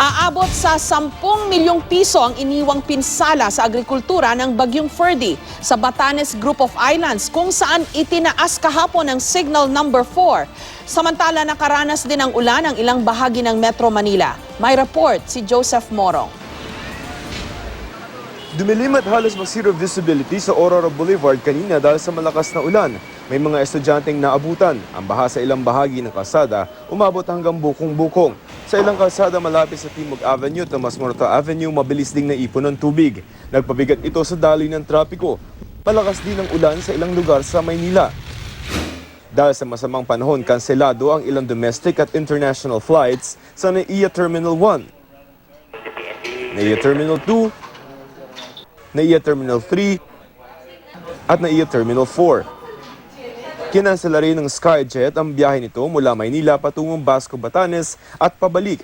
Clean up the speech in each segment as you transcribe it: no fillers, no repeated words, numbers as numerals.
Aabot sa 10 milyong piso ang iniwang pinsala sa agrikultura ng Bagyong Ferdy sa Batanes Group of Islands kung saan itinaas kahapon ang signal number 4. Samantala nakaranas din ng ulan ang ilang bahagi ng Metro Manila. May report si Joseph Morong. Dumilim at halos zero visibility sa Aurora Boulevard kanina dahil sa malakas na ulan. May mga estudyanteng naabutan. Ang baha sa ilang bahagi ng kalsada umabot hanggang bukong-bukong. Sa ilang kalsada malapit sa Timog Avenue, Tomas Morato Avenue, mabilis ding naipon ng tubig. Nagpabigat ito sa daloy ng trapiko. Malakas din ang ulan sa ilang lugar sa Maynila. Dahil sa masamang panahon, kanselado ang ilang domestic at international flights sa NAIA Terminal 1, NAIA Terminal 2, NAIA Terminal 3 at NAIA Terminal 4. Kinansela rin ng Skyjet ang biyahe nito mula Maynila patungong Basco, Batanes at pabalik.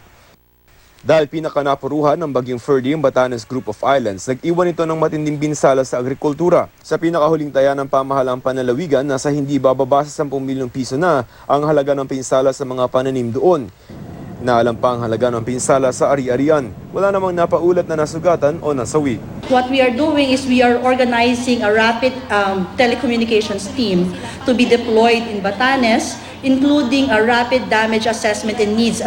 Dahil pinakanapuruhan ng Bagyong Ferdy ang Batanes Group of Islands, nag-iwan ito ng matinding pinsala sa agrikultura. Sa pinakahuling taya ng pamahalang panlalawigan, nasa hindi bababa sa 10 milyong piso na ang halaga ng pinsala sa mga pananim doon. Naalam pa ang halaga ng pinsala sa ari-arian. Wala namang napaulat na nasugatan o nasawi. What we are doing is we are organizing a rapid telecommunications team to be deployed in Batanes, including a rapid damage assessment and needs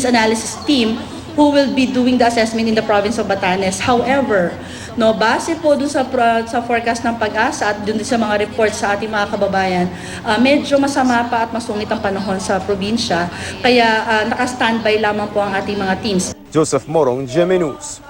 analysis team who will be doing the assessment in the province of Batanes. However, base po dun sa forecast ng Pag-asa at dun sa mga reports sa ating mga kababayan, medyo masama pa at masungit ang panahon sa probinsya. Kaya naka-standby lamang po ang ating mga teams. Joseph Morong, GMA News.